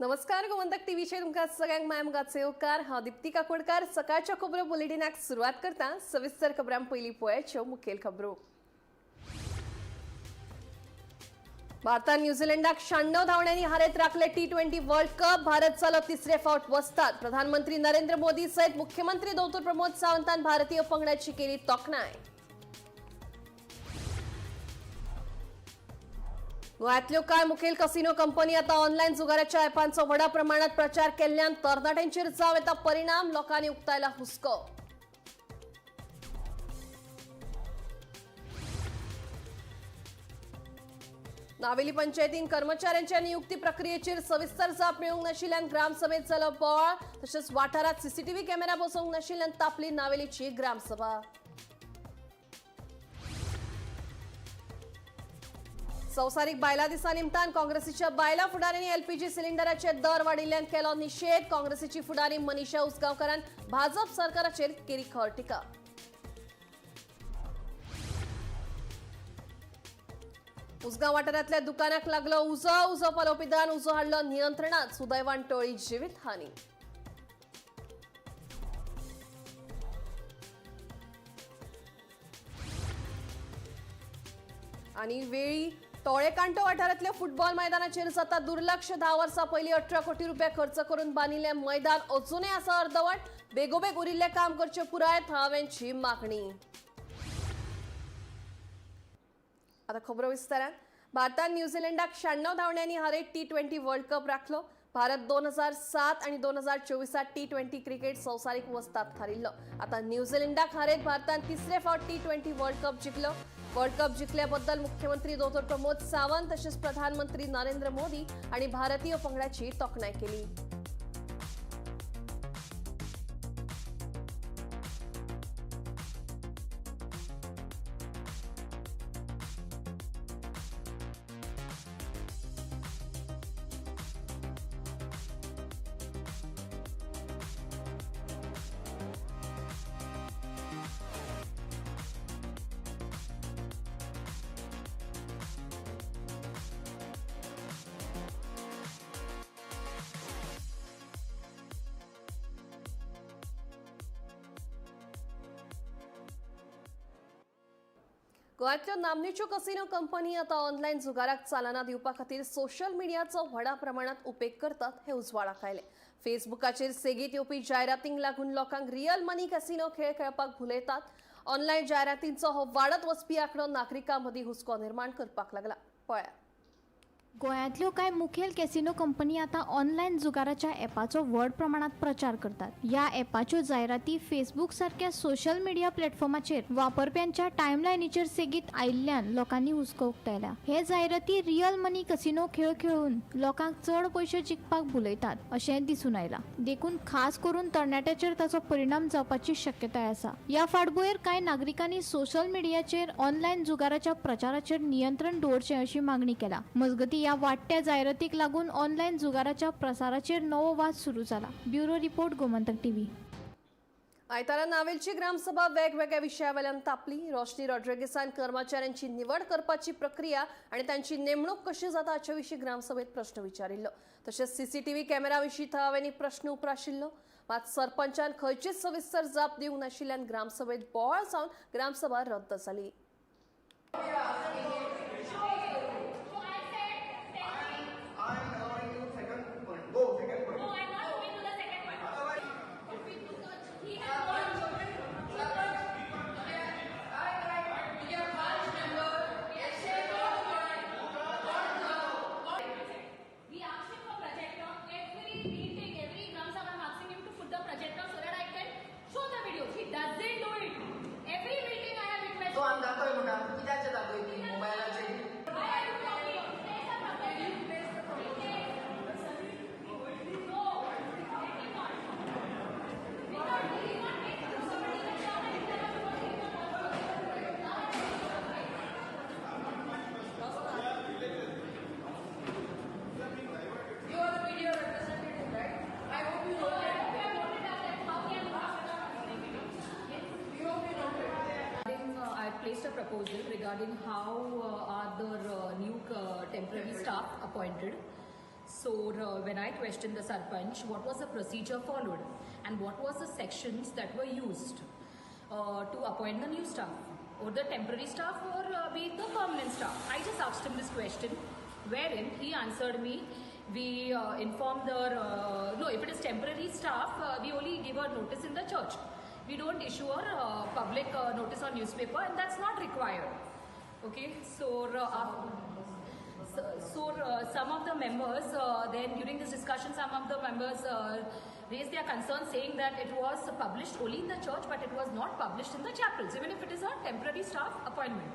नमस्कार गोमंतक टीव्हीचे तुमका सगळ्यांक मायमगाचे उपकार हांव दीप्ती काकोडकार सकाळच्या खबरो बुलेटिनाक सुरुवात करता सविस्तर खबरां पयलीं पळोवच्यो मुखेल खबरो। भारतान न्यूझीलंडाक 96 धांवड्यांनी हारयत राखले टी20 वर्ल्ड कप। भारत चलो तिसरे फावट वस्ताद। प्रधानमंत्री नरेंद्र मोदी सयत मुख्यमंत्री दोतोर प्रमोद सावंतान भारतीय पंगडाची केली तोखणाय। गोंयांतल्यो कांय मुखेल कसिनो कंपनी आता ऑनलायन जुगाराच्या ॲपांचो व्हडा प्रमाणात प्रचार केल्ल्यान तरणाट्यांचेर जाव येता परिणाम, लोकांनी उक्तायला हुस्को। नावेली पंचायतीन कर्मचाऱ्यांच्या नियुक्ती प्रक्रियेचेर सविस्तर जाप मेळूंक नाशिल्ल्यान ग्रामसभेत जालो बोवाळ। तशेंच वाठारात सीसीटीव्ही कॅमेरा बसोवंक नाशिल्ल्यान तापली नावेलीची ग्रामसभा। संवसारीक बायला दिसा निमतान काँग्रेसीच्या बायला फुडाऱ्यांनी एलपीजी सिलिंडराचे दर वाडिल्ल्यान केलो निषेध। काँग्रेसीची फुडारी मनीषा उसगांवकारान भाजप सरकाराचेर केली खर टिका। उसगांव वाठारांतल्या दुकानाक लागलो उजो पालोवपी दान उजो हाडलो नियंत्रणात। सुदैवान टळी जिवीत हानी। आणि वेळी तोळेकांटो वाठारांतल्या फुटबॉल मैदानाचेर जाता दुर्लक्ष। 10 वर्सां पयलीं 18 कोटी रुपया खर्च करून बांदिल्लें मैदान अजूनय आसा अर्दवट। बेगोबेग उरिल्लें काम करचें पुराय थळाव्यांची मागणी। आता खबरो विस्तारान। भारतान न्यूझीलंडाक 96 धांवड्यांनी हारयत टी20 वर्ल्ड कप राखलो। भारत 2007 आणि 2024 टी20 क्रिकेट संवसारीक वस्ताद थारिल्लो। आता न्यूझीलंडाक हारयत भारतान तिसरे फावट टी20 वर्ल्ड कप जिखलो। वर्ल्ड कप जिखल्याबद्दल मुख्यमंत्री दोतोर प्रमोद सावंत तसेच प्रधानमंत्री नरेंद्र मोदी आणि भारतीय पंगडाची तोखणाय केली। गोंयांतल्यो नामनेच्यो कसिनो कंपनी आता ऑनलायन जुगाराक चालना दिवपा खातीर सोशल मिडियाचो व्हडा प्रमाणात उपेग करतात हे उजवाडाक आयले। फेसबुकाचेर सेगीत येवपी जायरातींक लागून लोकांक रियल मनी कसिनो खेळ खेळपाक भुलयतात। ऑनलायन जायरातींचो हो वाडत वचपी आंकडो नागरिकां मदीं हुस्को निर्माण करपाक लागला। पळया। गोंयांतल्यो कांय मुखेल कॅसिनो कंपनी आता ऑनलायन जुगाराच्या ॲपाचो व्हड प्रमाणात प्रचार करतात। ह्या ॲपाच्यो जायराती फेसबुक सारख्या सोशल मिडिया प्लॅटफॉर्माचेर वापरप्यांच्या टायमलायनीचेर सेगीत आयिल्ल्यान लोकांनी हुस्को उक्तायला। हे जायराती रियल मनी कसिनो खेळ खेळून लोकांक चड पयशे जिखपाक भुलयतात अशें दिसून आयला। देखून खास करून तरणाट्याचेर ताचो परिणाम जावपाची शक्यताय आसा। ह्या फाटभुंयेर कांय नागरिकांनी सोशल मिडियाचेर ऑनलायन जुगाराच्या प्रचाराचेर नियंत्रण दवरचें अशी मागणी केला। मजगती या वाडट्या जायरातीक लागून ऑनलायन जुगाराच्या प्रसाराचेर नवो वाद सुरू जाला। Bureau report Gomantak TV. आयतारा नावेलची ग्रामसभा वेगवेगळ्या विशयावेल्यान तापली। रोशनी रॉड्रिगेसान कर्मचाऱ्यांची निवड करपाची प्रक्रिया आणि त्यांची नेमणूक कशी जाता हाचे विशीं ग्रामसभेत प्रश्न विचारिल्लो। तशेंच सीसीटीव्ही कॅमेरा विशीं थळाव्यांनी प्रश्न उप्राशिल्लो। मात सरपंचान खंयचीच सविस्तर जाप दिवंक नाशिल्ल्यान ग्रामसभेत बोवाळ जावन ग्रामसभा रद्द जाली। तो अंदाजोय म्हणा कित्याचे जागोय ती मोबायलाचेर placed a proposal regarding how are the new temporary staff appointed. So when I questioned the Sarpanch, what was the procedure followed and what was the sections that were used to appoint the new staff or the temporary staff or be it the permanent staff. I just asked him this question, wherein he answered me, we inform the, no, if it is temporary staff, we only give a notice in the church. We don't issue a public notice on newspaper, and that's not required. Okay, so some of the members, then during this discussion, some of the members raised their concerns saying that it was published only in the church, but it was not published in the chapels, even if it is a temporary staff appointment.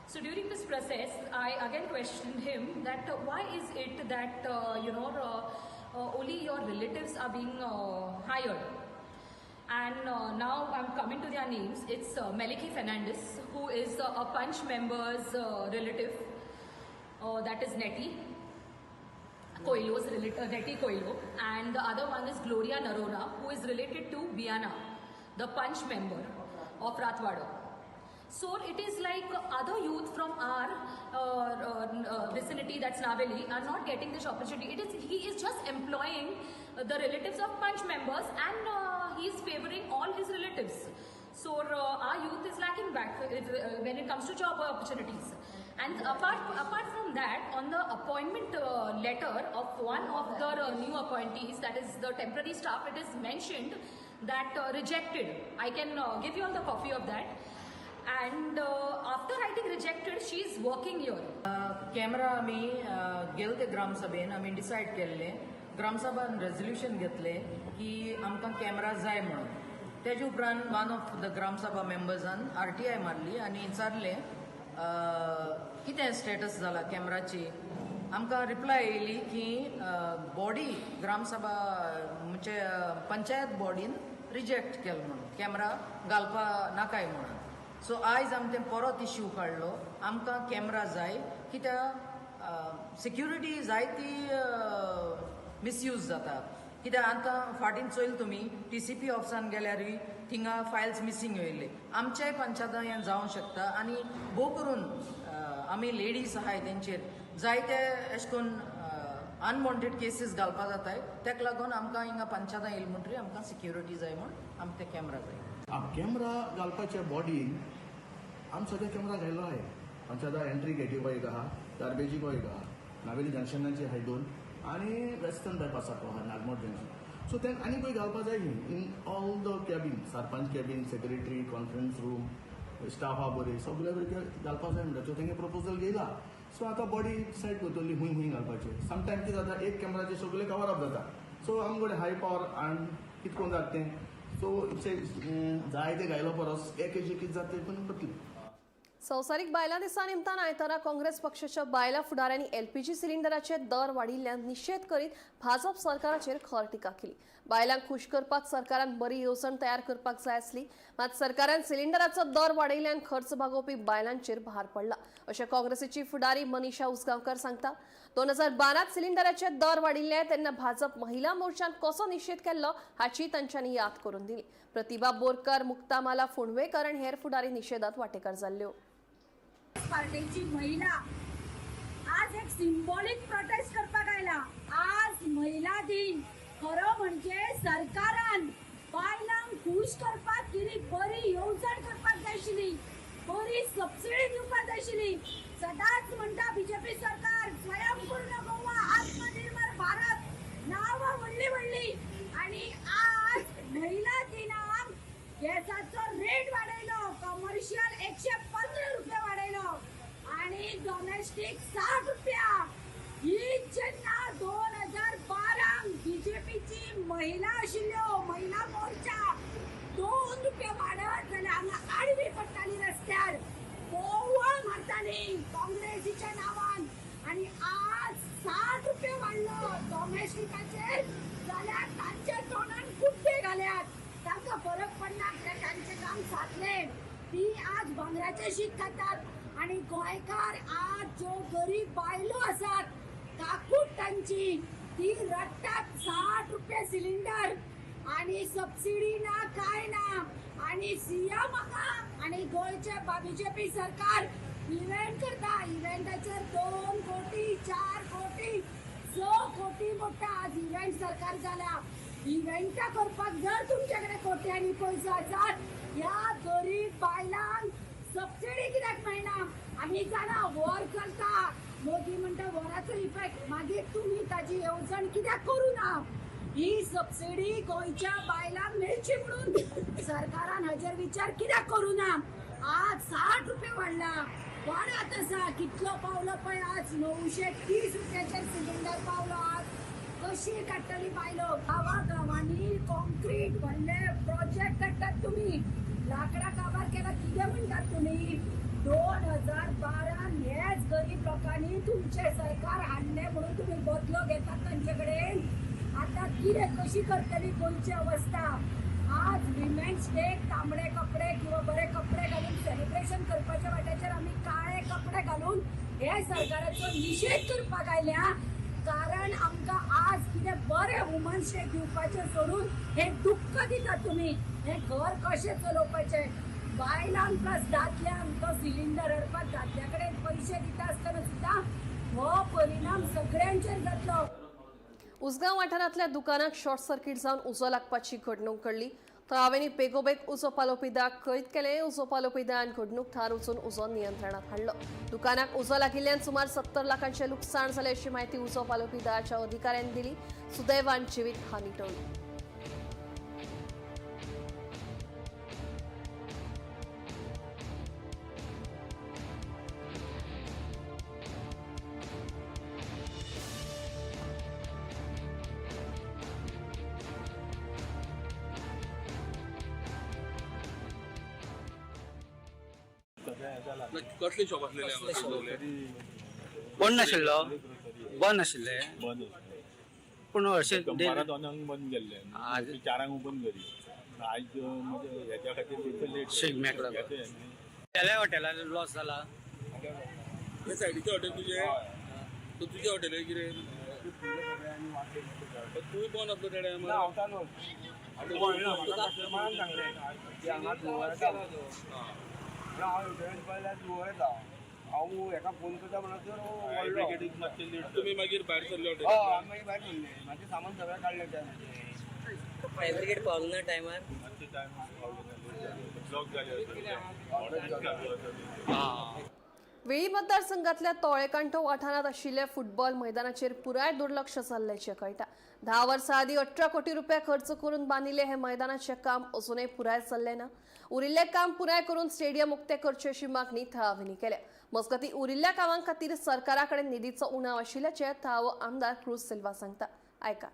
So during this process, I again questioned him that why is it that, only your relatives are being hired. And now I'm coming to their names. It's Meliki Fernandez, who is a Punch member's relative. That is Nettie Coelho's Nettie Coelho, and the other one is Gloria Narona, who is related to Biana, the Punch member of Rathwada. So it is like other youth from our vicinity, that's Naveli, are not getting this opportunity. He is just employing the relatives of Punch members, and he is favoring all his relatives. So our youth is lacking back when it comes to job opportunities. And apart from that, on the appointment letter of one of the new appointees, that is the temporary staff, it is mentioned that rejected. I can give you all the copy of that. And after writing rejected, she is working here. Camera आमी गेले ग्रामसभेन आमी decide केल्ले, ग्रामसभान resolution घेतले की आमकां camera जाय म्हणून. तेजे उपरांत वन ऑफ द ग्रामसभा मेंबर्सान RTI मारली आनी विचारले कितें स्टेटस जाला कॅमेराची. आमकां रिप्लाय येयली की बॉडी ग्रामसभा म्हणजे पंचायत बॉडीन रिजेक्ट केलो म्हणून, कॅमेरा घालपा नाकाय म्हणून. सो आयज आमी तें परत इश्यू काडलो. आमकां कॅमेरा जाय कित्याक सिक्युरिटी जायती मिसयूज जाता. कित्याक आतां फाटीं चोयल तुमी TCP ऑफिसान गेल्यारूय थिंगा फायल्स मिसींग येयले. आमच्याय पंचायतान हें जावंक शकता आनी भोव करून आमी लेडीज आहाय तेंचेर जायते अशें करून अनवॉन्टेड केसीस घालपा जाताय. तेका लागून आमकां हिंगा पंचायतान येयले म्हणटरी आमकां सिक्युरिटी जाय म्हूण आमकां ते कॅमेरा जाय. कॅमेरा घालपाच्या बॉडीन आमी सद्या कॅमेरा घायलो आहे. पंचायता एंट्री गेटीको एक आहा, गार्बेजीको एक आहा, नावेली जंक्शनाचे आहाय 2 आनी वेस्टर्न बायपासाको आहा नागमोड जंक्शन. सो तें आनी खंय घालपा जाय न्ही. In all the cabin, sarpanch cabin, secretary, conference room, staff आहा बरे सगळे घालपा जाय म्हणटा. सो तेंगे प्रपोजल घेयला. सो आतां बॉडी डिसायड करतली खूंय घालपाचें. समटायम कितें जाता एक कॅमेराचे सगळे कवर अप जाता. सो आमकडे हाय पावर आनी कितें करून जाता तें. सो जाय ते घायलो परस एक कितें जाता तें पण पटलें. संवसारीक बायलां दिसा निमतान आयतारा काँग्रेस पक्षाच्या बायला फुडाऱ्यांनी LPG सिलिंडराचे दर वाडिल्ल्यान निशेध करीत भाजप सरकाराचेर खर टिका केली. बायलांक खुश करपाक सरकारान बरी येवजण तयार करपाक जाय आसली, मात सरकारान सिलिंडराचो दर वाडयल्ल्यान खर्च भागोवपी बायलांचेर भार पडला, अशें काँग्रेसीची फुडारी मनीषा उसगांवकर सांगता. 2012 सिलिंडराचे दर वाडिल्ले तेन्ना भाजप महिला मोर्चान कसो निशेध केल्लो हाची तांच्यांनी याद करून दिली. प्रतिभा बोरकार, मुक्तामाला फोंडवेकर आनी हेर फुडारी निशेधात वांटेकार जाल्ल्यो. पार्टीची महिला आज एक सिंबॉलिक प्रोटेस्ट करपाक आयला. आज महिला दिन. खरो म्हणजे सरकारान बायलांक खुश करपाक कितें बरी येवजण करपाक जाय आशिल्ली, बरी सबसिडी दिवपाक जाय आशिल्ली. सदांच म्हणटा BJP सरकार स्वयंपूर्ण गोवा, आत्मनिर्भर भारत नांवां व्हडली व्हडली. आनी आज महिला दिनाक गॅसाचो रेट वाडयलो, कमर्शियल 115 रुपया वाडयलो आणि डोमेस्टीक 60 रुपया. ही जेन्ना 2012 BJPची महिला आशिल्ल्यो, महिला मोर्चा 2 रुपया वाडत जाल्यार हांगा आडवी पडटाली रस्त्यार, बोवाळ मारताली काँग्रेसीच्या नांवान. आणि आज 60 रुपया वाडलो डोमेस्टिकाचेर जाल्यार तांच्या तोंडान कुड्डे घाल्यात. तांकां फरक पडना, तांचें काम सारलें. ती आज भांगराचें शीत खातात. आणि गोंयकार आज ज्यो गरीब बायलो आसात काकूट तांची ती रडटात. 60 रुपया सिलिंडर आणि सबसिडी ना काय ना. आणि सीएम आणि गोंयचे BJP सरकार इव्हेंट करता. इव्हेंटाचेर 2 कोटी 4 कोटी स कोटी मोठा आज इव्हेंट सरकार झाला. इव्हेंटा करपाक जर तुमच्याकडे कोट्यांनी पैसे आसात या गरीब बायलांक सबसिडी कित्याक मेळना? आमी जाणा वॉर करता, मोदी म्हणटा वॉराचो इफेक्ट, मागीर तुम्ही ताची येवजण कित्याक करू ना? ही सबसिडी गोंयच्या बायलांक मेळची म्हणून सरकारान हाजेर विचार कित्याक करू ना? आज 60 रुपये वाडला, वाडत आसा. कितलो पावलो पळय आज 930 रुपयाचेर सिलिंडर पावलो. आज कशी काडटली बायलो? गांवांनी कॉन्क्रीट व्हडले प्रोजेक्ट काडटात तुम्ही. लाकडा काबार केला कितें म्हणटात तुमी? 2012 हेच गरीब लोकांनी तुमचे सरकार हाडले म्हणून तुम्ही बदलो घेतात तांचे कडेन. आता कितें कशी करतली गोंयची अवस्था? आज विमेन्स डे तांबडे कपडे किंवा बरे कपडे घालून सेलिब्रेशन करपाच्या वाट्याचेर आमी काळे कपडे घालून हे सरकाराचो निषेध करपाक आयल्या. कारण आमकां आज कितें बरे वुमन्स डे दिवपाचें सोडून हे दुख्ख दिता तुमी. हे घर कशें चलोवपाचें? बायलांक प्लस दादल्यांक तो सिलिंडर हाडपाक दादल्या कडेन पयशे दिता आसतना सुद्दां हो परिणाम सगळ्यांचेर जातलो. उसगांव वाठारांतल्या दुकानाक शॉर्ट सर्किट जावन उजो लागपाची घडणूक घडली. थळाव्यांनी बेगोबेग उजो पालोवपी दाग कैद केले. उजो पालोवपी दान घडणूक थार वचून उजो नियंत्रणात हाडलो. दुकानाक उजो लागिल्ल्यान सुमार 70 लाखांचे लुकसाण जाले अशी माहिती उजो पालोवपी दळाच्या अधिकाऱ्यांनी दिली. सुदैवान जिवीत हानी टळली. कसले शॉप असलेले बंद नाशिल्ले पूण अशें दनपारां 2 बंद केल्ले आज 4 ओपन करी. आज म्हणजे ह्याच्या खातीर लेट शिगम्याक लागून केल्या हॉटेलान लॉस जाला. हे सायडीचे हॉटेल तुझे तो तुझे हॉटेल आहे कितें तुवें बंद असलो त्या टायमार हांव एका फोन करता म्हणून तुम्ही मागीर भायर सरले हॉटेल म्हाजें सामान सगळें काडलें त्या फायर ब्रिगेड पावलो ना टायमार. वेळी मतदारसंघातल्या तोळेकांठो वाठारांत आशिल्ल्या फुटबॉल मैदानाचेर पुराय दुर्लक्ष जाल्ल्याचें कळटा. 10 वर्सां आदीं 18 कोटी रुपया खर्च करून बांदिल्ले हे मैदानाचें काम अजूनय पुराय जाल्लें ना. उरिल्लें काम पुराय करून स्टेडियम उक्ते करचे अशी मागणी थळाव्यांनी केल्या. मजगतीं उरिल्ल्या कामां खातीर सरकारा कडेन निधीचो उणाव आशिल्ल्याचें थळावो आमदार क्रूज सिल्वा सांगता. आयका.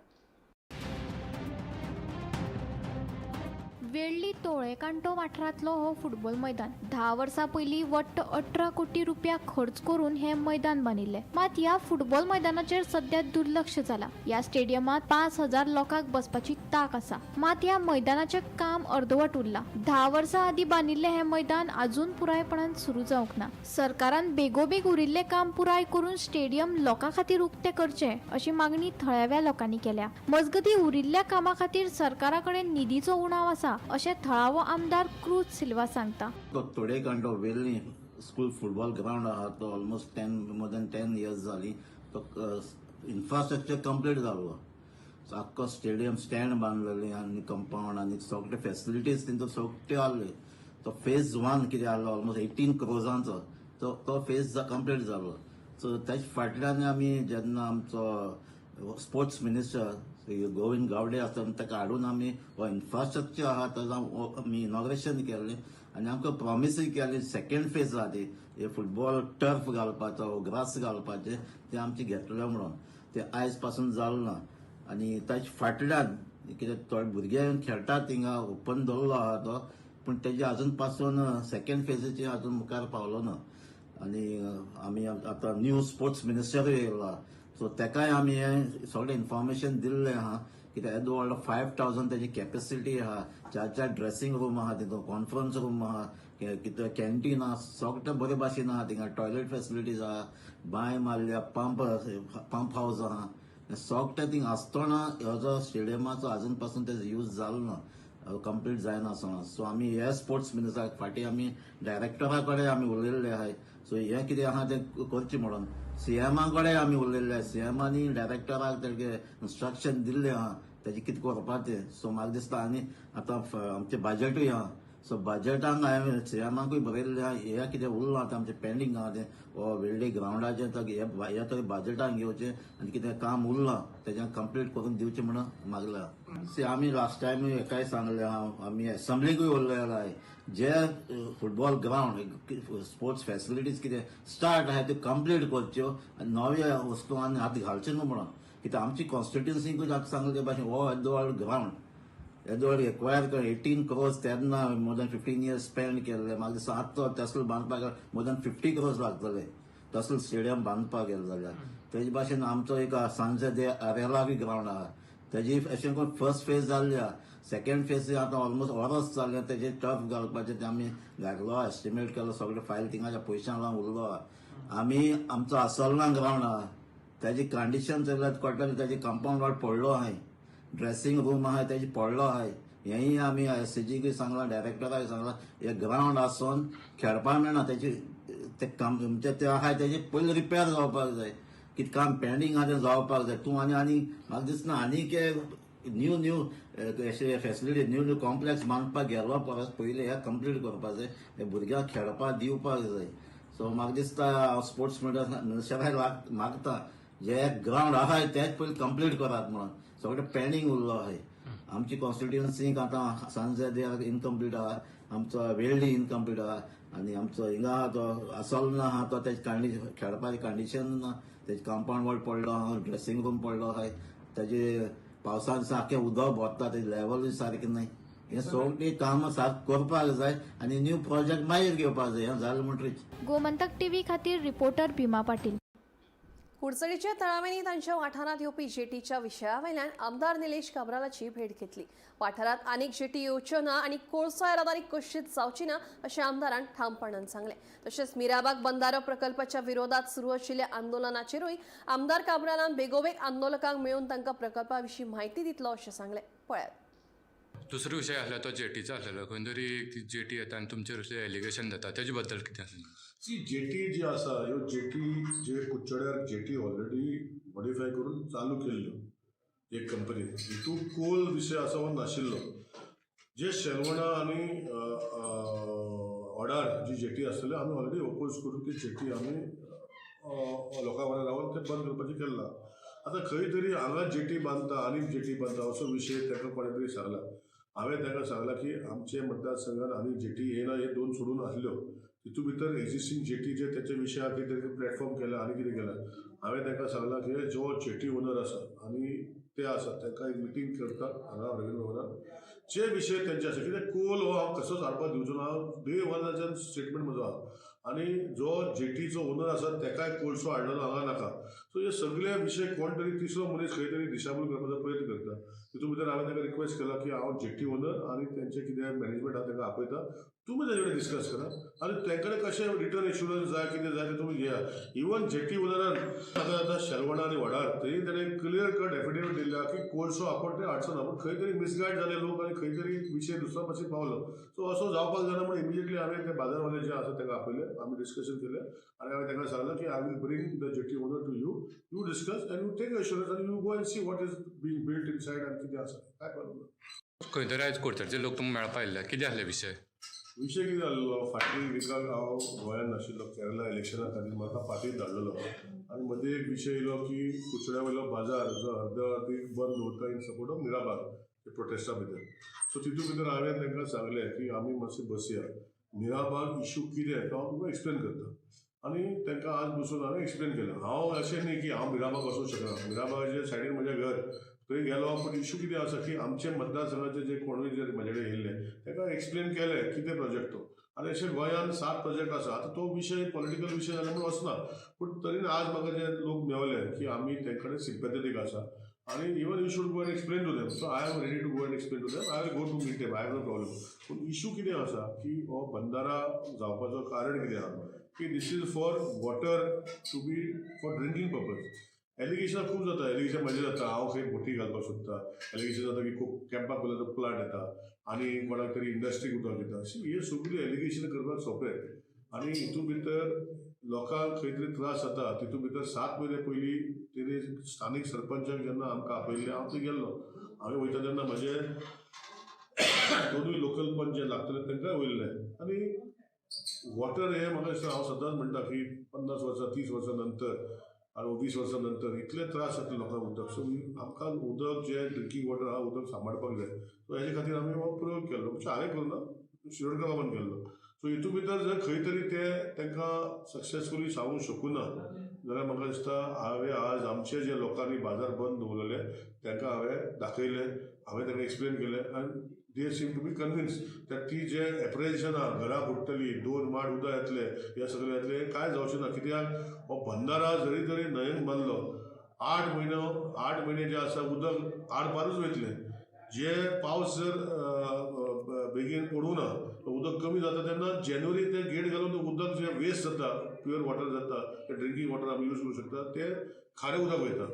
वेळ्ळी तोळेकांठो वाठारांतलो हो फुटबॉल मैदान 10 वर्सां पयलीं वट्ट 18 कोटी रुपया खर्च करून हे मैदान बांदिल्लें. मात ह्या फुटबॉल मैदानाचेर सध्या दुर्लक्ष जाला. ह्या स्टेडियमात 5000 लोकांक बसपाची ताक आसा. मात ह्या मैदानाचें काम अर्दवट उरलां. 10 वर्सां आदीं बांदिल्लें हे मैदान अजून पुरायपणान सुरू जावंक ना. सरकारान बेगोबेग उरिल्लें काम पुराय करून स्टेडियम लोकां खातीर उक्तें करचें अशी मागणी थळाव्या लोकांनी केल्या. मजगतीं उरिल्ल्या कामा खातीर सरकारा कडेन निधीचो उणाव आसा अशें थळावो आमदार क्रूज सिल्वा सांगता. तोडेकांठो वेल्ली स्कूल फुटबॉल ग्राउंड आहा तो ऑलमोस्ट मोर दॅन 10 इयर्स जाली. तो इन्फ्रास्ट्रक्चर कंप्लीट जालो. आख्खो स्टेडियम स्टँड बांदलेली आनी कंपाऊंड आनी सगळे फेसिलिटीज तितून सगळे आहले. तो फेज 1 कितें आहलो ऑलमोस्ट 18 क्रोजांचो तो फेज कंप्लीट जालो. सो तेच फाटल्यान आमी जेन्ना आमचो स्पोर्ट्स मिनिस्टर गोविंद गावडे आसा ताका हाडून आमी हो इन्फ्रास्ट्रक्चर आहा ताचो आमी इनॉग्रेशन केल्लें आनी आमकां प्रॉमिसूय केली. सेकंड फेज आहा ती हे फुटबॉल टर्फ घालपाचो ग्रास घालपाचें ते आमचे घेतले म्हणून ते आयज पासून जालें ना. आनी ताचे फाटल्यान कितें थोडे भुरगे येवन खेळटात थिंगा ओपन दवरलो आहा तो पूण तेजे अजून पासून सेकंड फेजीचे अजून मुखार पावलो ना. आनी आमी आतां न्यू स्पोर्ट्स मिनिस्टरूय येयला सो तेकाय आमी हें सगळें इन्फॉर्मेशन दिल्लें आहा कित्याक येदो व्हडलो 5000 तेजी कॅपेसिटी आहा. 4 ड्रेसींग रूम आहा तितून कॉन्फरन्स रूम आहा कितें कॅन्टीन आहा सगळें बरे भाशेन आहा. थिंगा टॉयलेट फेसिलिटीज आहा बांय मारल्या पंप हावस आहा सगळें थिंग आसतना हो जो स्टेडियमाचो अजून पासून तेजो यूज जालो ना कंप्लीट जायना आसतना. सो आमी हे स्पोर्ट्स मिनिस्टराक फाटीं आमी डायरेक्टरा कडेन आमी उलयल्ले आहाय. सो हें कितें आहा तें करचें म्हणून सीएमा कडेन आमी उलयल्ले सीएमानी डायरेक्टराक तेगे इन्स्ट्रक्शन दिल्ले आहा तेजे कितें करपाचें सो म्हाका दिसता आनी आतां आमचें बजेटूय आहा सो बजेटांक हांवें सीएमाकूय बरयल्लें आहा हे कितें उरलां आतां आमचें पेंडींग आहा तें वेल्डे ग्रावंडाचें हे तरी बजेटान घेवचें आनी कितें काम उरलां तेजें कंप्लीट करून दिवचें म्हणून मागलां सी आमी लास्ट टायम हेकाय सांगलें आहा आमी एसेंब्लीकूय उलयलें आहाय जे फुटबॉल ग्रावंड स्पोर्ट्स फॅसिलिटीज कितें स्टार्ट आहाय त्यो कंप्लीट करच्यो आनी नव्या वस्तू आनी हात घालचे न्हू म्हणून कित्याक आमची कॉन्स्टिट्युन्सीकूच आतां सांगले ते भाशेन हो येदो व्हड ग्रावंड येदो व्हड एक्वायर कर 18 crores तेन्ना मोर दॅन 15 years स्पेंड केल्ले म्हाका दिसता आतां तसलो बांदपाक मोर दॅन 50 crores लागतले तसलो स्टेडियम बांदपाक गेले जाल्यार तेजे भाशेन आमचो एक सांजे दे अरेलाकूय ग्रावंड आहा तेजी अशें करून फर्स्ट फेज जाल्ली आहा सेकंड फेज आतां ऑलमोस्ट वर्स जाल्लें तेजे टफ घालपाचें तें आमी घातलो एस्टिमेट केलो सगळे फायल थिंगाच्या पयशां लावन उरलो आहा आमी आमचो आसलना ग्रावंड आहा तेजी कंडिशन चल्ल्यात कळटलें तेजी कंपाऊंड वॉल पडलो आहाय ड्रेसिंग रूम आहाय तेजी पडलो आहाय हेंय आमी एससीजीकूय सांगलां डायरेक्टराक सांगलां हे ग्रावंड आसोन खेळपाक मेळना तेजी ते म्हणजे ते आहाय तेजे पयलीं रिपेर जावपाक जाय कितें काम पेंडींग आहा तें जावपाक जाय तूं आनी म्हाका दिसना आनीक न्यू फॅसिलिटी न्यू कॉम्प्लेक्स बांदपाक गेलो परस पयलीं हे कंप्लीट करपाक जाय हे भुरग्यांक खेळपाक दिवपाक जाय सो म्हाका दिसता हांव स्पोर्ट्स मिनिस्टराक मागता जे ग्रावंड आहाय तेच पयलीं कंप्लीट करात म्हणून सगळें पेंडींग उरलो आहाय आमची कॉन्स्टिट्युन्सीक आतां सांजे दे इनकम्प्लीट आहा आमचो वेल्डी इनकम्प्लीट आहा आनी आमचो हिंगा आहा तो आसोलना आहा तो तेजे खेळपाचें कंडिशन ना तेजे कंपाऊंड वॉल पडलो आहा ड्रेसिंग रूम पडलो आहाय तेजे पावसान सारकें उदक भरता तेजे लेवलूय सारकें न्हय हे सगळीं कामां सारकें करपाक जाय आनी न्यू प्रोजेक्ट मागीर घेवपाक जाय हें जालें म्हणटरीच गोमंतक टीव्ही खातीर रिपोर्टर भीमा पाटील. कुडचडीच्या तळावेनी तांच्या वाठारात येवपी जेटीच्या विशयावयल्यान आमदार निलेश काब्रालाची भेट घेतली. वाठारात आनीक जेटी येवच्यो ना आनी कोळसो येरादारी कशीच जावची ना अशें आमदारान ठामपणान सांगलें. तशेंच मिराबाग बंदारो प्रकल्पाच्या विरोधात सुरू आशिल्ल्या आंदोलनाचेरूय आमदार काब्रालान बेगोबेग आंदोलकांक मेळून तांकां प्रकल्पा विशीं म्हायती दितलो अशें सांगलें. पळयात. दुसरो विशय आसलो तो जेटीचो आसलेलो खंय तरी जेटी येता आनी तुमचेर असलें एलिगेशन जाता तेजे बद्दल कितें आसा? सी जेटी जी आसा ह्यो जेटी जे कुडचड्यार जेटी ऑलरेडी मॉडिफाय करून चालू केल्ल्यो एक कंपनी हितून कोल विशय आसा हो नाशिल्लो. जे शेलवणा आनी ओडार जी जेटी आसतल्यो आमी ऑलरेडी ओपोज करून ती जेटी आमी लोकां वांगडा रावन ते बंद करपाचें केल्लां. आतां खंय तरी हांगा जेटी बांदता आनीक जेटी बांदता असो विशय ताका कोणे तरी सांगला. हांवें ताका सांगलां की आमचे मतदारसंघात आनीक जेटी येयना हे 2 सोडून आसल्यो तितू भितर एक्झिस्टींग जेटी जे त्याच्या विशयाक कितें तरी प्लॅटफॉर्म केला आनी कितें केला. हांवें ताका सांगलां की जो जेटी ओनर आसा आनी ते आसा तांकां एक मिटींग करता हांगा रवींद्र भवनात जे विशय तेंचे आसा कित्याक कोल हो हांव कसोच हाडपाक दिवचो ना. हांव डे वनाच्यान स्टेटमेंट म्हजो आहा आनी जो जेटीचो ओनर आसा ताकाय कोळसो हाडलेलो हांगा नाका. सो हे सगळे विशय कोण तरी तिसरो मनीस खंय तरी दिशाभूल करपाचो प्रयत्न करता. तितून भितर हांवें ताका रिक्वेस्ट केला की हांव जेटी ओनर आनी तेंचे कितें मॅनेजमेंट आहा ताका आपयता तुमी तेजे कडेन डिस्कस करा आनी तेंकडे कशें रिटर्न इन्शुरन्स जाय कितें जाय तें तुमी घेया. इवन जेटी ओनरान आतां शेलवणा आनी वडार तरी तेणें क्लियर कट एफिडेवीट दिल्या की कोळसो आपूण ते हाडचो ना. पूण खंय तरी मिसगायड जाले लोक आनी खंय तरी विशय दुसऱ्या भाशेन पावलो. सो असो जावपाक जायना म्हणून इमिजिएटली हांवें ते बाजारवाले जे आसा ताका आपयले आमी डिस्कशन केलें आनी हांवें ताका सांगलें की I will bring the jetty owner to you discuss and you take assurance आनी you go and see what is being built inside आनी कितें आसा काय प्रॉब्लम ना. खंय तरी आयज कुडचडचे लोक तुमकां मेळपा आयिल्ले कितें आसले विशय? विशय कितें जाल्लो फाटली विकाक हांव गोंयांत नाशिल्लो केरला इलेक्शना खातीर म्हाका पार्टीन धाडलेलो आनी मदीं एक विशय येयलो की कुडचड्या वयलो बाजार जो अर्दवटी बंद उरता in support of Mirabag Protista भितर. सो तितून भितर हांवें तांकां सांगलें की आमी मातशें बसया मिराबाग इशू कितें तो हांव तुमकां एक्सप्लेन करता आनी तांकां आज बसून हांवें एक्सप्लेन केलें. हांव अशें न्ही की हांव मिराबाग वचूंक शकना. मिराबागाच्या सायडीन म्हजें घर थंय गेलो पूण इशू कितें आसा की आमचे मतदारसंघाचे जे कोणूय जे म्हाजे कडेन येयल्ले ताका एक्सप्लेन केलें कितें प्रोजेक्ट तो आनी अशें गोंयांत 7 प्रोजेक्ट आसा. आतां तो विशय पॉलिटिकल विशय जाल्यार म्हणून वचना पूण तरी आज म्हाका जे लोक मेवले की आमी तांचे कडेन सिंपॅथेटीक आसा आनी even you should go and explain to them. So I am ready to go and explain to them. I will go to meet them. I have no problem. पूण इशू कितें आसा की हो बंदारा जावपाचो कारण कितें आहा की this is for water to be for drinking purpose. Allegation खूब जाता. एलिगेशन म्हाजें जाता हांव खंय बोटी घालपाक सोदता. एलिगेशन जाता की कॅम्पाक वयलो प्लांट येता आनी कोणाक तरी इंडस्ट्रीक उदक येता. हे सगळी एलिगेशन करपाक सोंपें आनी हितून भितर लोकांक खंय तरी त्रास जाता तितून भितर 7 म्हयने पयलीं तेणी स्थानीक सरपंचाक जेन्ना आमकां आपयल्लें हांव थंय गेल्लो हांवें वयता तेन्ना म्हजे दोनूय लोकल पंच जे लागतले तांकांय वयल्ले आनी वॉटर हें म्हाका दिसता हांव सदांच म्हणटा की 50 वर्सां 30 वर्सां नंतर आनी 20 वर्सां नंतर इतले त्रास जातले लोकांक उदक सो आमकां उदक जें ड्रिंकींग वॉटर आहा उदक सांबाळपाक जाय सो हेजे खातीर आमी हो प्रयोग केल्लो म्हणजे हांवें करूं ना शिरोडकर बाबान केल्लो सो हितून भितर जर खंय तरी ते तांकां सक्सेसफुली सांगूंक शकूना जाल्यार म्हाका दिसता हांवें आज आमचे जे लोकांनी बाजार बंद दवरलेले तांकां हांवें दाखयलें हांवें तांकां एक्सप्लेन केलें आनी they seem to be convince that ती जे एप्रेशन आहा घरां फुट्टली 2 माड उदक येतले हे सगळें येतले कांय जावचें ना कित्याक हो बंदारा जरी तरी न्हंयेन बांदलो 8 म्हयने जे आसा उदक आड पारूच वयतलें जे पावस जर बेगीन पडूं ना उदक कमी जाता तेन्ना जानेवारी ते गेट घालून उदक जे वेस्ट जाता प्युअर वॉटर जाता ते ड्रिंकींग वॉटर आमी यूज करूं शकता ते खारें उदक वयता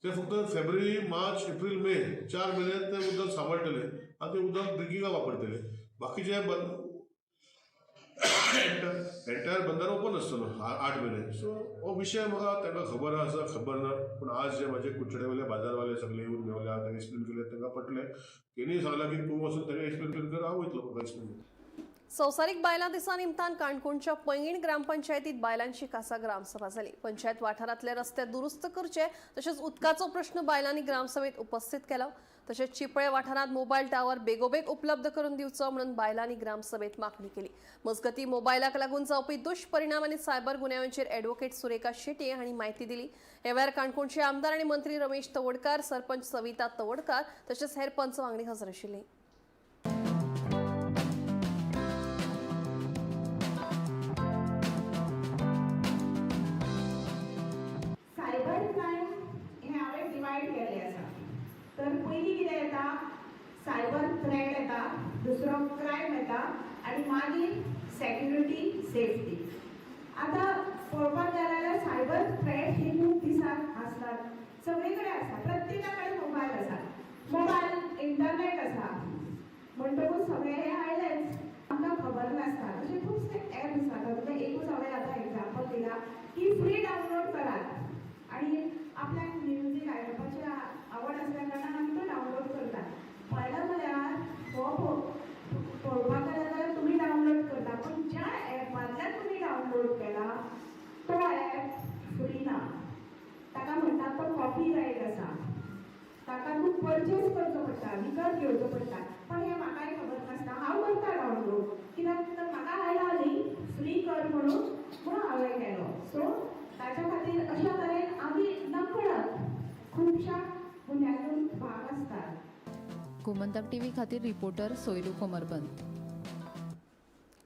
ते फक्त फेब्रुवारी मार्च एप्रील मे 4 म्हयने ते उदक सांबाळटले आनी ते उदक ड्रिंकिंगाक वापरतले बाकीचे एंटायर बंदार ओपन आसतलो 8 म्हयने सो हो विशय म्हाका तांकां खबर आसा खबर ना पूण आज जे म्हाजे कुडचड्यावयले बाजारवाले सगळे येवन मेवले हांव तांकां एक्सप्लेन केलें तांकां पटलें तेणी सांगलां की तूं वचून तांकां एक्सप्लेन कर हांव वयतलो म्हाका एक्सप्लेन संवसारीक बायलां दिसा निमतान काणकोणच्या पैंगीण ग्रामपंचायतीत बायलांची खासा ग्रामसभा जाली पंचायत वाठारांतले रस्ते दुरुस्त करचे तशेंच उदकाचो प्रश्न बायलांनी ग्रामसभेत उपस्थित केलो तशेंच चिपळे वाठारांत मोबायल टावर बेगोबेग उपलब्ध करून दिवचो म्हणून बायलांनी ग्रामसभेत मागणी केली मजगती मोबायलाक लागून जावपी दुश्परिणाम आनी सायबर गुन्यांचेर एडव्होकेट सुरेखा शेटये हांणी म्हायती दिली ह्या वेळार काणकोणचे आमदार आनी मंत्री रमेश तवडकार सरपंच सविता तवडकार तशेंच हेर पंच वांगडी हजर आशिल्लीं सायबर क्रायम हे हांवें डिवायड केल्लें आसा तर पयलीं कितें येता सायबर थ्रेट येता दुसरो क्रायम येता आनी मागीर सेक्युरिटी सेफ्टी आतां पळोवपाक गेले जाल्यार सायबर थ्रेट ही खूब दिसाक आसतात सगळे कडेन आसता प्रत्येका कडेन मोबायल आसा मोबायल इंटरनेट आसा म्हणटकूच सगळे हे आयलेच आमकां खबर नासता अशे खुबशे एप आसात म्हणजे एकूच हांवें आतां एग्जांपल दिलां की फ्री डावनलोड करात आनी आपल्याक म्युजीक आयकपाची आवड आसल्या कारणान आमी तो डावनलोड करतात पळयलें जाल्यार हो पळोवपाक गेले जाल्यार तुमी डावनलोड करता पूण ज्या एपांतल्यान तुमी डावनलोड केला तो एप फ्री ना ताका म्हणटात तो कॉपीरायट आसा ताका तूं परचेस करचो पडटा विकत घेवचो पडटा पण हें म्हाकाय खबर नासता हांव करता डावनलोड कित्याक तर म्हाका आयला न्ही फ्री कर म्हणून हांवें केलो सो ताच्या खातीर अशा तरेन आमी नकळत खुबशा गुन्यांतून भाग आसतात गोमंतक टीव्ही खातीर रिपोर्टर सोयरू कोमरबंद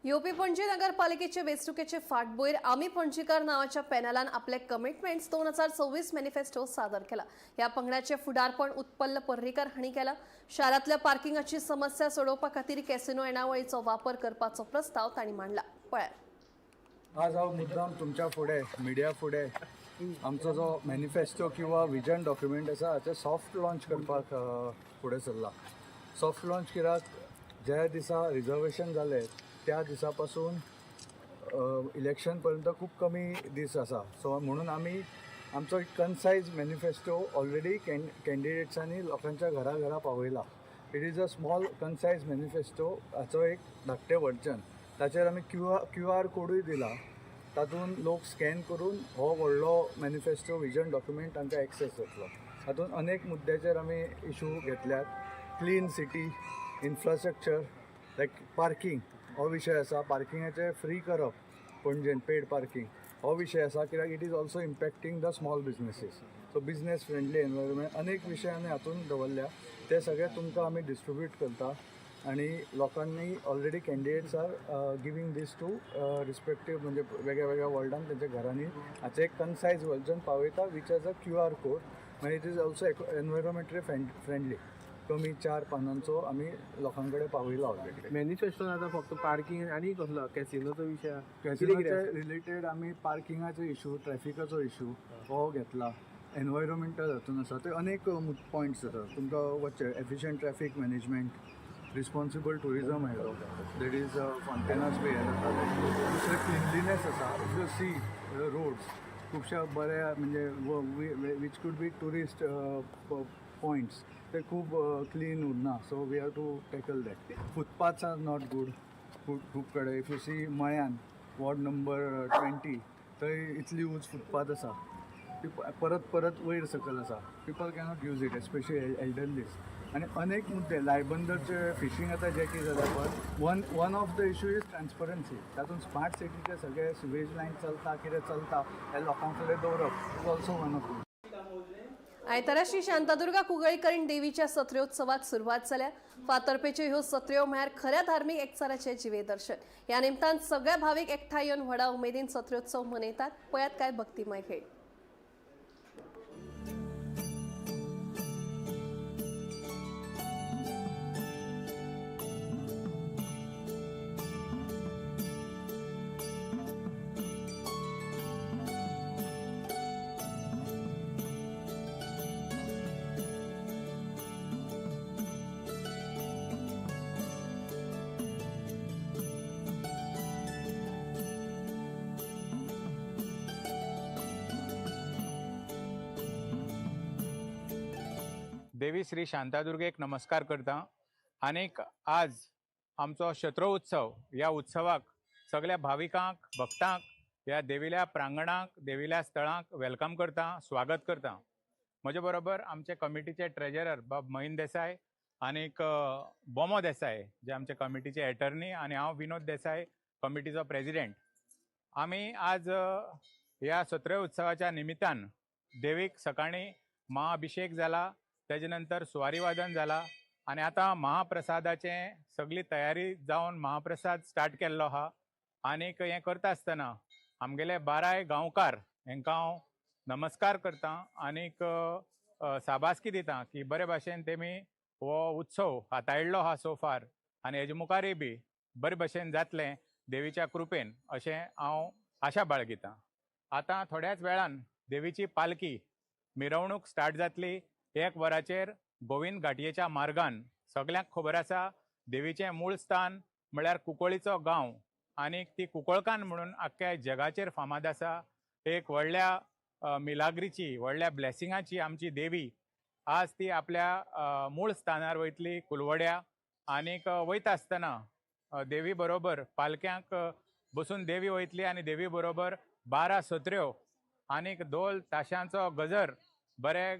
येवपी पणजी नगरपालिकेचे वेंचणुकेचे फाटभुंयेर आमी पणजीकार नांवाच्या पॅनलान आपले कमिटमेंट्स 2024 मॅनिफेस्टो सादर केला ह्या पंगडाचे फुडारपण उत्पल पर्रीकार हांणी केला शारांतल्या पार्किंगाची समस्या सोडोवपा खातीर कॅसिनो येणावळीचो वापर करपाचो प्रस्ताव तांणी मांडला पळयात आज हांव मुद्दाम तुमच्या फुडें मिडिया फुडें आमचो जो मॅनिफेस्टो किंवा विजन डॉक्युमेंट आसा हाचें सॉफ्ट लॉन्च करपाक फुडें सरला सॉफ्ट लॉन्च कित्याक ज्या दिसा रिजर्वेशन जालें त्या दिसा पासून इलेक्शन पर्यंत खूब कमी दीस आसा सो म्हणून आमी आमचो एक कन्सायज मॅनिफेस्टो ऑलरेडी कॅन्डिडेट्सांनी लोकांच्या घरा पावयला it is a small concise manifesto हाचो एक धाकटें वर्जन ताचेर आमी क्यू आर कोडूय दिला तातूंत लोक स्कॅन करून हो व्हडलो मॅनिफेस्टो विजन डॉक्युमेंट तांकां एक्सेस जातलो हातूंत अनेक मुद्द्याचेर आमी इशू घेतल्यात क्लीन सिटी इन्फ्रास्ट्रक्चर लायक पार्किंग हो विशय आसा पार्किंगाचे फ्री करप पणजेन पेड पार्किंग हो विशय आसा कित्याक it is also impacting the small businesses so business friendly environment अनेक विशय आमी हातूंत दवरल्या ते सगळे तुमकां आमी डिस्ट्रिब्यूट करता आणि लोकांनी already candidates are giving this to respective म्हणजे वेगळ्या वेगळ्या वर्ल्डान तेंच्या घरांनी हाचें एक कन्सायज वर्जन पावयता which as a QR code मागीर it is also environmentally friendly कमी 4 पानांचो आमी लोकां कडेन पावयला ऑलरेडी मॅनिफेस्टोन आतां फक्त पार्किंग आनी कसलो कॅसिनोचो विशय कॅसिनोचे रिलेटेड आमी पार्किंगाचो इशू ट्रॅफिकाचो इशू हो घेतला एनवायरमेंटल हातून आसा ते अनेक पॉयंट्स जातात तुमकां वच्चे efficient traffic management responsible tourism येयलो दॅट इज फॉन्टेनास बी हे जाता दुसरे क्लीन क्लिननेस आसा. इफ यू सी रोड्स खुबशा बऱ्या म्हणजे which could be tourist points ते खूब क्लीन उरना. So we have to tackle that. Footpaths are not good खूब कडेन. इफ यू सी मळ्यान वॉर्ड नंबर 20 थंय इतली यूज फुटपाथ आसा. परत वयर सकल आसा. People cannot use it especially elderlies. आनी अनेक मुद्दे लायबंदरचे फिशींग आतां जे कितें जाता पळय one of the issue is transparency. तातूंत स्मार्ट सिटीचे सगळे सिवेज लायन चलता कितें चलता हे लोकां कडेन दवरप is also one of it. आयतारा श्री शांतादुर्गा कुंकळीकरण देवीच्या सत्र्योत्सवाक सुरवात जाल्या. फातर्पेच्यो ह्यो सत्र्यो म्हळ्यार खऱ्या धार्मीक एकचाराचें जिवे दर्शन. ह्या निमतान सगळे भावीक एकठांय येवन व्हडा उमेदीन सत्र्योत्सव मनयतात. पळयात काय भक्तिमय खेळ. देवी श्री शांतादुर्गेक नमस्कार करता. आनीक आज आमचो शत्रो उत्सव. ह्या उत्सवाक सगळ्या भाविकांक भक्तांक ह्या देविल्या प्रांगणाक देविल्या स्थळांक वेलकम करता, स्वागत करता. म्हजे बरोबर आमचे कमिटीचे ट्रेजरर बाब महीन देसाय आनीक बोमो देसाय जे आमचे कमिटीचे एटर्नी आनी हांव विनोद देसाय कमिटीचो प्रेजिडेंट. आमी आज ह्या सत्रो उत्सवाच्या निमित्तान देवीक सकाळीं महाअभिषेक जाला, तेजे नंतर सुवारी वादन जाला आनी आतां महाप्रसादाचे सगळी तयारी जावन महाप्रसाद स्टार्ट केल्लो आहा. आनीक हें करता आसतना आमगेले 12 गांवकार हांकां हांव नमस्कार करता आनीक शाबासकी दिता की बरे भाशेन तेमी हो उत्सव हाताळिल्लो आहा सोफार आनी हेजे मुखारय बी बरे भशेन जातलें देवीच्या कृपेन अशें हांव आशा बाळगितां. आतां थोड्याच वेळान देवीची पालखी मिरवणूक स्टार्ट जातली. 1 वराचेर गोविंद घाटयेच्या मार्गान. सगळ्यांक खबर आसा देवीचें मूळ स्थान म्हळ्यार कुंकळीचो गांव आनीक ती कुंकळकान म्हणून आख्ख्या जगाचेर फामाद आसा. एक व्हडल्या मिलाग्रीची व्हडल्या ब्लेसिंगाची आमची देवी. आज ती आपल्या मूळ स्थानार वयतली कुलवड्या. आनीक वयता आसतना देवी बरोबर पालक्यांक बसून देवी वयतली आनी देवी बरोबर 12 सत्र्यो आनीक ढोल ताशांचो गजर बरे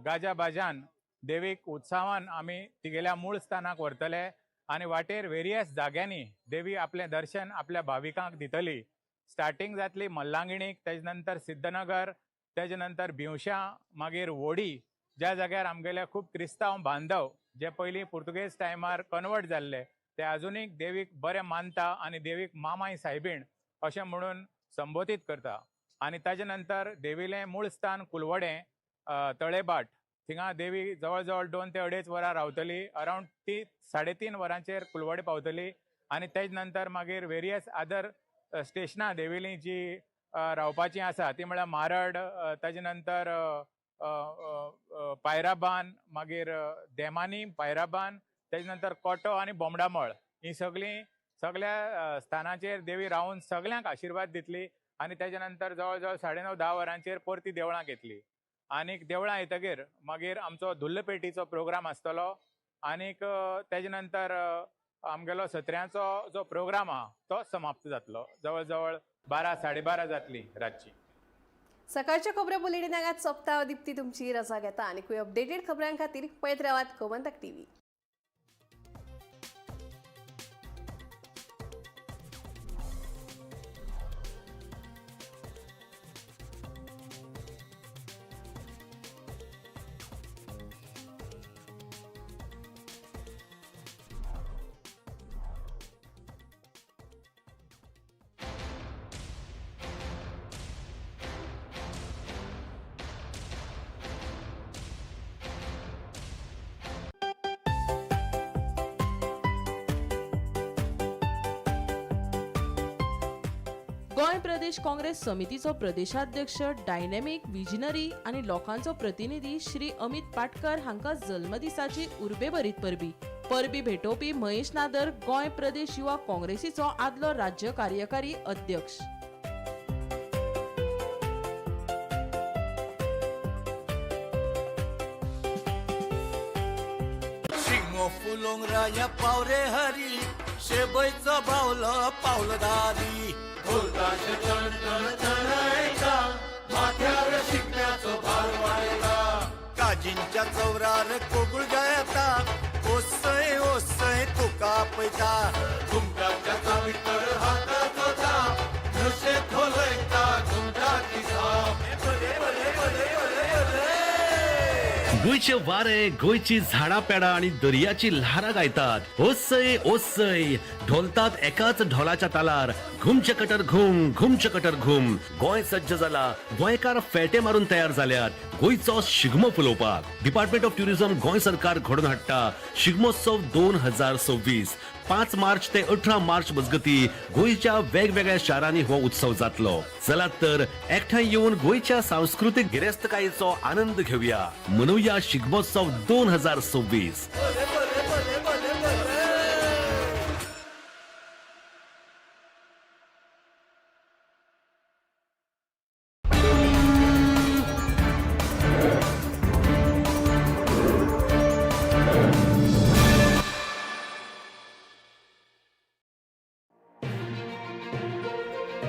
गाजा बाजान देवीक उत्सवान आमी तिगेल्या मूळ स्थानाक व्हरतले आनी वाटेर वेरियस जाग्यांनी देवी आपलें दर्शन आपल्या भाविकांक दितली. स्टार्टींग जातली मल्लांगिणीक, तेजे नंतर सिद्धनगर, तेजे नंतर भिवशां, मागीर वोडी ज्या जाग्यार आमगेले खूब क्रिस्तांव बांधव जे पयलीं पुर्तुगेज टायमार कन्वर्ट जाल्ले ते आजुनूय देवीक बरें मानता आनी देवीक मामाय सायबीण अशें म्हणून संबोधीत करता. आनी ताजे नंतर देविलें मूळ स्थान कुलवडें तळेबाट. थिंगा देवी जवळ जवळ 2 ते 2.5 वरां रावतली. अरावंड 3-3.5 वरांचेर कुलवडे पावतली आनी तेज नंतर मागीर वेरियस अदर स्टेशनां देविलीं जी रावपाचीं आसा ती म्हळ्यार मारड, ताजे नंतर पायराबान, मागीर देमानी पायराबान, तेजे नंतर कोटो आनी बोमडामळ. ही सगळ्या स्थानाचेर देवी रावन सगळ्यांक आशिर्वाद दितली आनी तेजे नंतर जवळ जवळ 9:30-10 वरांचेर परती देवळांत येतली. आनीक देवळां येतकीर मागीर आमचो धुल्लपेटीचो प्रोग्राम आसतलो आनीक तेजे नंतर आमगेलो सत्र्यांचो जो प्रोग्राम आहा तो समाप्त जातलो. जवळ जवळ 12-12:30 जातली रातची. सकाळच्या खबरो बुलेटिनांत सोंपता. दिप्ती तुमची रजा घेता आनी अपडेटेड खबरां खातीर पळयत रावात गोमंतक टीव्ही. गोंय प्रदेश काँग्रेस समितीचो प्रदेशाध्यक्ष, डायनॅमिक, विजनरी आनी लोकांचो प्रतिनिधी श्री अमित पाटकर हांकां जल्मदिसाची उर्बे भरीत परबी भेटोवपी महेश नादर गोंय प्रदेश युवा काँग्रेसीचो आदलो राज्य कार्यकारी अध्यक्ष. फुलोंगराया पावरे हरी शेबयचो बावलो पावलदारी ढोलताशे तण तण तणायचा माथ्यावर शिकण्याचो भार वायला काजींच्या चौरार कोगुळगा येता ओसय ओसय तुका पयता घुमटाच्या चावीतर हातात होता नशे खोलयता घुमटाची धाम गोंयचे वारे गोंयची झाडां पेडां आनी दर्याची ल्हारां गायतात ओसय ओसय ढोलतात एकाच ढोलाच्या तालार घुमचे कटर घुम घुमचे कटर घुम गोंय सज्ज जाला गोंयकार फेटे मारून तयार जाल्यात गोंयचो Shigmo फुलोवपाक department of tourism Goa सरकार घडोवन हाडटा शिगमोत्सव 2026 5 मार्च ते 18 मार्च मजगती गोंयच्या वेगवेगळ्या शारांनी हो उत्सव जातलो चलात तर एकठांय येवन गोंयच्या सांस्कृतीक गिरेस्तकायेचो आनंद घेवया मनोवया शिगमोत्सव 2026